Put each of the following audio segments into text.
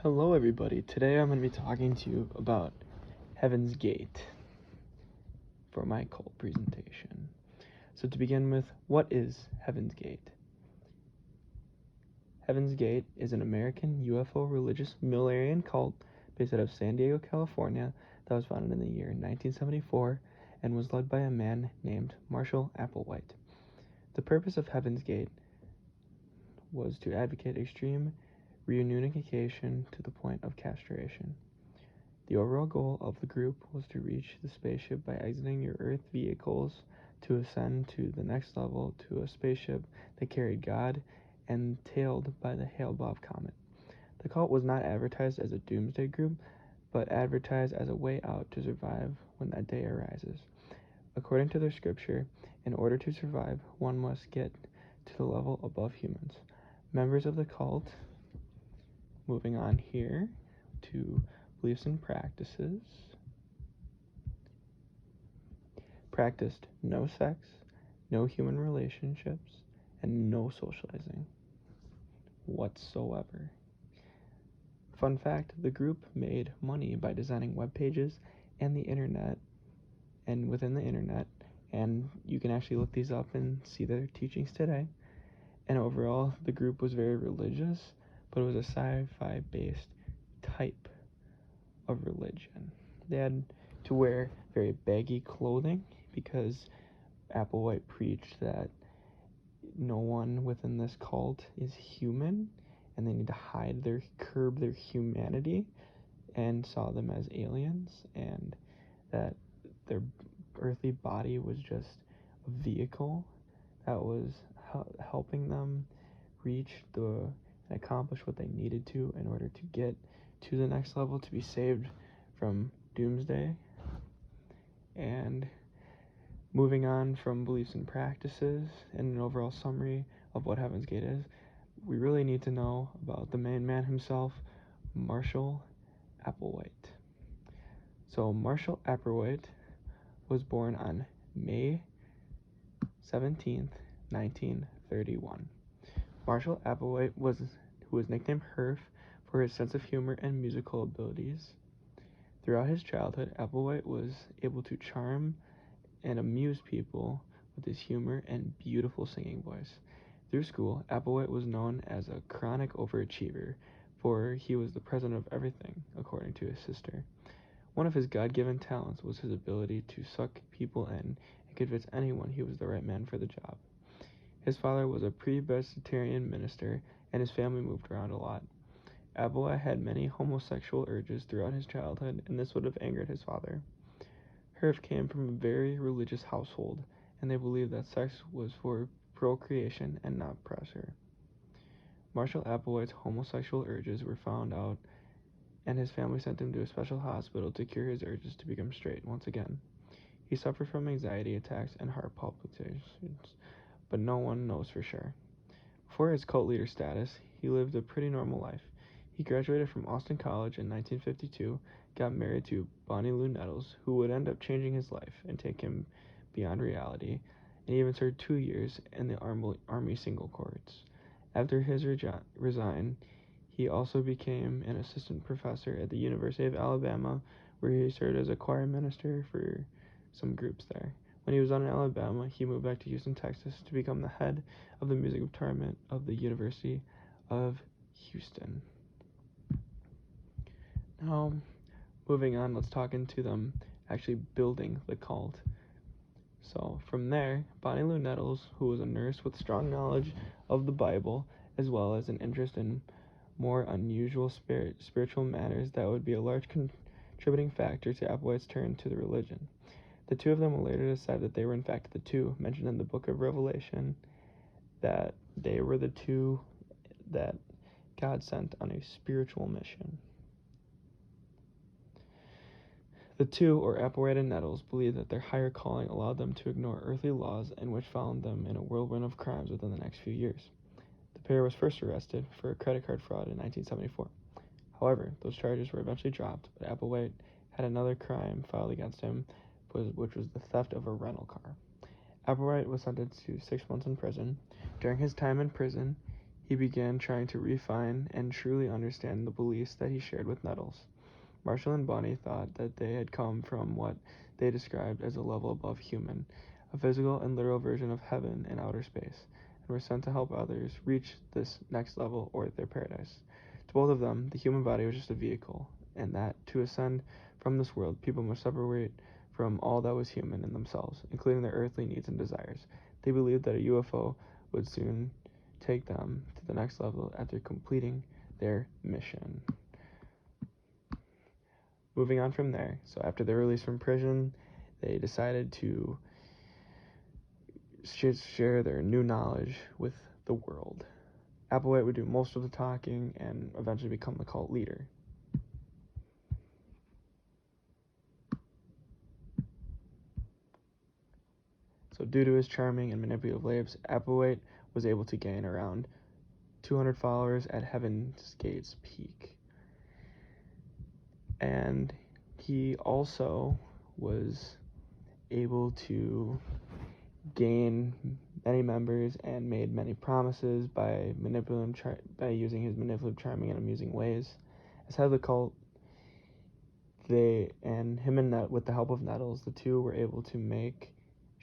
Hello, everybody. Today I'm going to be talking to you about Heaven's Gate for my cult presentation. So, to begin with, what is Heaven's Gate? Heaven's Gate is an American UFO religious Millerian cult based out of San Diego, California, that was founded in the year 1974 and was led by a man named Marshall Applewhite. The purpose of Heaven's Gate was to advocate extreme reunification to the point of castration. The overall goal of the group was to reach the spaceship by exiting your Earth vehicles to ascend to the next level to a spaceship that carried God and tailed by the Hale-Bopp comet. The cult was not advertised as a doomsday group, but advertised as a way out to survive when that day arises. According to their scripture, in order to survive, one must get to the level above humans. Members of the cult, moving on here to beliefs and practices, practiced no sex, no human relationships, and no socializing whatsoever. Fun fact, the group made money by designing web pages and the internet, and within the internet, and you can actually look these up and see their teachings today. And overall, the group was very religious, but it was a sci-fi based type of religion. They had to wear very baggy clothing because Applewhite preached that no one within this cult is human and they need to curb their humanity, and saw them as aliens, and that their earthly body was just a vehicle that was helping them reach and accomplish what they needed to in order to get to the next level, to be saved from doomsday. And moving on from beliefs and practices and an overall summary of what Heaven's Gate is, we really need to know about the main man himself, Marshall Applewhite. So Marshall Applewhite was born on May 17th, 1931. Marshall Applewhite who was nicknamed Herf for his sense of humor and musical abilities. Throughout his childhood, Applewhite was able to charm and amuse people with his humor and beautiful singing voice. Through school, Applewhite was known as a chronic overachiever, for he was the president of everything, according to his sister. One of his God-given talents was his ability to suck people in and convince anyone he was the right man for the job. His father was a Presbyterian minister, and his family moved around a lot. Applewhite had many homosexual urges throughout his childhood, and this would have angered his father. Herf came from a very religious household, and they believed that sex was for procreation and not pleasure. Marshall Applewhite's homosexual urges were found out, and his family sent him to a special hospital to cure his urges to become straight once again. He suffered from anxiety attacks and heart palpitations, but no one knows for sure. Before his cult leader status, he lived a pretty normal life. He graduated from Austin College in 1952, got married to Bonnie Lou Nettles, who would end up changing his life and take him beyond reality, and even served 2 years in the Army Single Corps. After his resign, he also became an assistant professor at the University of Alabama, where he served as a choir minister for some groups there. When he was done in Alabama, he moved back to Houston, Texas, to become the head of the music department of the University of Houston. Now, moving on, let's talk into them actually building the cult. So from there, Bonnie Lou Nettles, who was a nurse with strong knowledge of the Bible, as well as an interest in more unusual spiritual matters, that would be a large contributing factor to Applewhite's turn to the religion. The two of them will later decide that they were in fact the two mentioned in the book of Revelation, that they were the two that God sent on a spiritual mission. The two, or Applewhite and Nettles, believed that their higher calling allowed them to ignore earthly laws, and which found them in a whirlwind of crimes within the next few years. The pair was first arrested for a credit card fraud in 1974. However, those charges were eventually dropped, but Applewhite had another crime filed against him, which was the theft of a rental car. Applewhite was sentenced to 6 months in prison. During his time in prison, he began trying to refine and truly understand the beliefs that he shared with Nettles. Marshall and Bonnie thought that they had come from what they described as a level above human, a physical and literal version of heaven in outer space, and were sent to help others reach this next level or their paradise. To both of them, the human body was just a vehicle, and that to ascend from this world, people must separate from all that was human in themselves, including their earthly needs and desires. They believed that a UFO would soon take them to the next level after completing their mission. Moving on from there, so after their release from prison, they decided to share their new knowledge with the world. Applewhite would do most of the talking and eventually become the cult leader. So due to his charming and manipulative ways, Applewhite was able to gain around 200 followers at Heaven's Gate's peak. And he also was able to gain many members and made many promises by using his manipulative, charming, and amusing ways. As head of the cult, with the help of Nettles, the two were able to make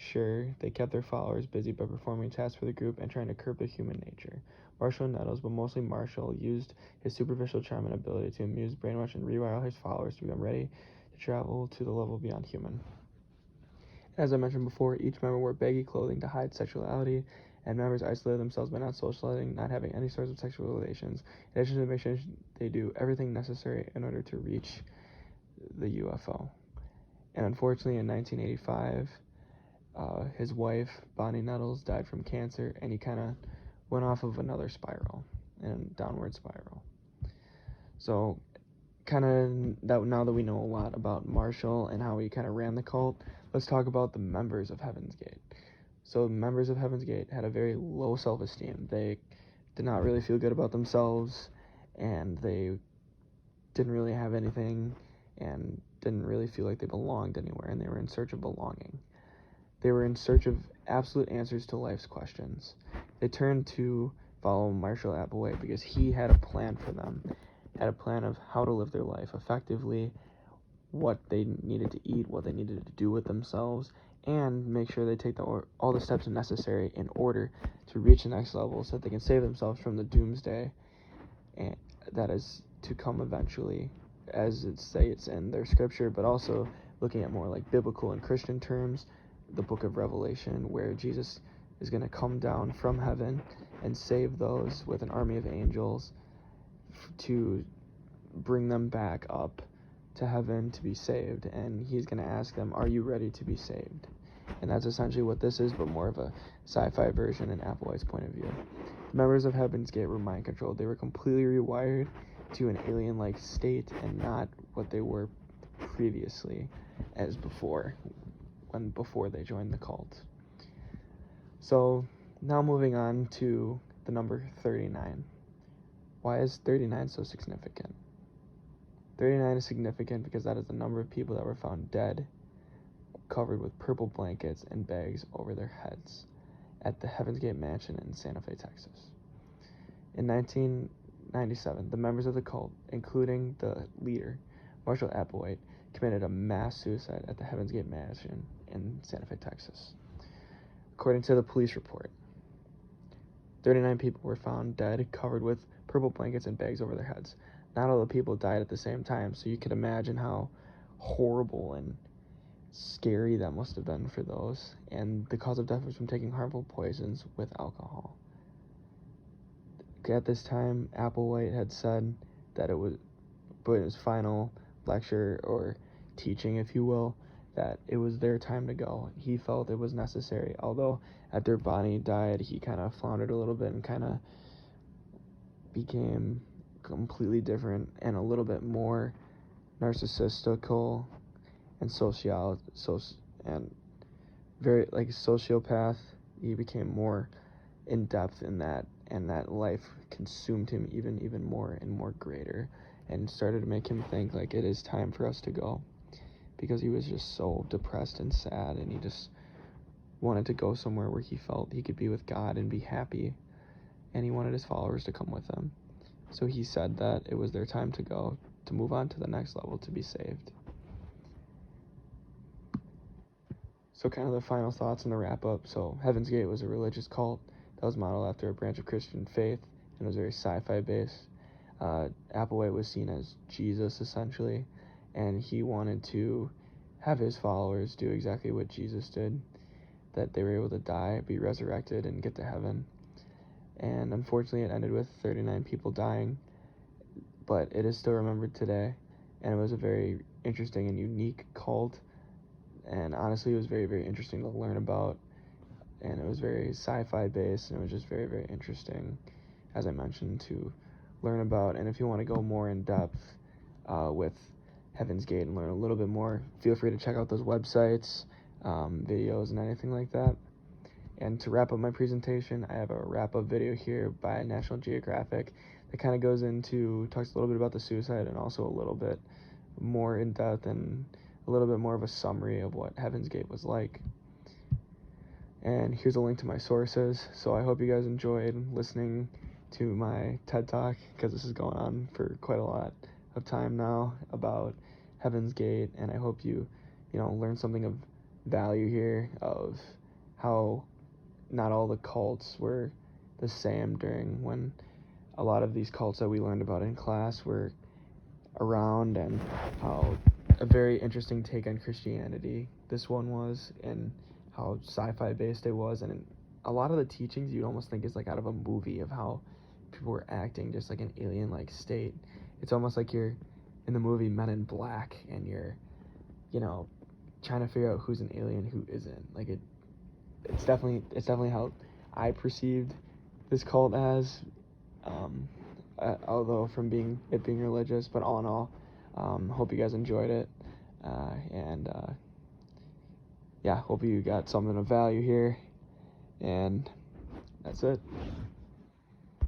sure they kept their followers busy by performing tasks for the group and trying to curb their human nature. Marshall and Nettles, but mostly Marshall, used his superficial charm and ability to amuse, brainwash, and rewire his followers to become ready to travel to the level beyond human. As I mentioned before, each member wore baggy clothing to hide sexuality, and members isolated themselves by not socializing, not having any sorts of sexual relations, in addition to make sure they do everything necessary in order to reach the UFO. And unfortunately, in 1985, his wife, Bonnie Nettles, died from cancer, and he kind of went off of another spiral, and downward spiral. So, now that we know a lot about Marshall and how he kind of ran the cult, let's talk about the members of Heaven's Gate. So, members of Heaven's Gate had a very low self-esteem. They did not really feel good about themselves, and they didn't really have anything, and didn't really feel like they belonged anywhere, and they were in search of belonging. They were in search of absolute answers to life's questions. They turned to follow Marshall Applewhite because he had a plan for them, had a plan of how to live their life effectively, what they needed to eat, what they needed to do with themselves, and make sure they take all the steps necessary in order to reach the next level so that they can save themselves from the doomsday that is to come eventually, as it states in their scripture, but also looking at more like biblical and Christian terms, the book of Revelation, where Jesus is going to come down from heaven and save those with an army of angels to bring them back up to heaven to be saved, and he's going to ask them, are you ready to be saved? And that's essentially what this is, but more of a sci-fi version in Applewhite's point of view. The members of Heaven's Gate were mind controlled. They were completely rewired to an alien-like state and not what they were previously before they joined the cult. So now moving on to the number 39. Why is 39 so significant? 39 is significant because that is the number of people that were found dead, covered with purple blankets and bags over their heads at the Heaven's Gate Mansion in Santa Fe, Texas. In 1997, the members of the cult, including the leader, Marshall Applewhite, committed a mass suicide at the Heaven's Gate Mansion in Santa Fe, Texas. According to the police report, 39 people were found dead, covered with purple blankets and bags over their heads. Not all the people died at the same time, so you could imagine how horrible and scary that must have been for those. And the cause of death was from taking harmful poisons with alcohol. At this time, Applewhite had said that it was, but in his final lecture or teaching, if you will, that it was their time to go. He felt it was necessary, although after Bonnie died, he kind of floundered a little bit and kind of became completely different and a little bit more narcissistical and very like sociopath. He became more in depth in that, and that life consumed him even more and more greater, and started to make him think like it is time for us to go, because he was just so depressed and sad, and he just wanted to go somewhere where he felt he could be with God and be happy. and he wanted his followers to come with him. So he said that it was their time to go, to move on to the next level, to be saved. So kind of the final thoughts and the wrap up. So Heaven's Gate was a religious cult that was modeled after a branch of Christian faith and was very sci-fi based. Applewhite was seen as Jesus essentially, and he wanted to have his followers do exactly what Jesus did, that they were able to die, be resurrected, and get to heaven. And unfortunately it ended with 39 people dying, but it is still remembered today, and it was a very interesting and unique cult, and honestly it was very, very interesting to learn about, and it was very sci-fi based, and it was just very, very interesting, as I mentioned, to learn about. And if you want to go more in depth with Heaven's Gate and learn a little bit more, feel free to check out those websites, videos, and anything like that. And to wrap up my presentation, I have a wrap-up video here by National Geographic that kind of goes into, talks a little bit about the suicide and also a little bit more in depth and a little bit more of a summary of what Heaven's Gate was like. And here's a link to my sources. So I hope you guys enjoyed listening to my TED Talk, because this is going on for quite a lot of time now about Heaven's Gate, and I hope you learn something of value here, of how not all the cults were the same during when a lot of these cults that we learned about in class were around, and how a very interesting take on Christianity this one was, and how sci-fi based it was, and a lot of the teachings you'd almost think is like out of a movie, of how people were acting just like an alien-like state. It's almost like you're in the movie Men in Black, and you're trying to figure out who's an alien, who isn't. Like it's definitely how I perceived this cult as, although from being religious. But all in all, hope you guys enjoyed it, and yeah, hope you got something of value here, and that's it.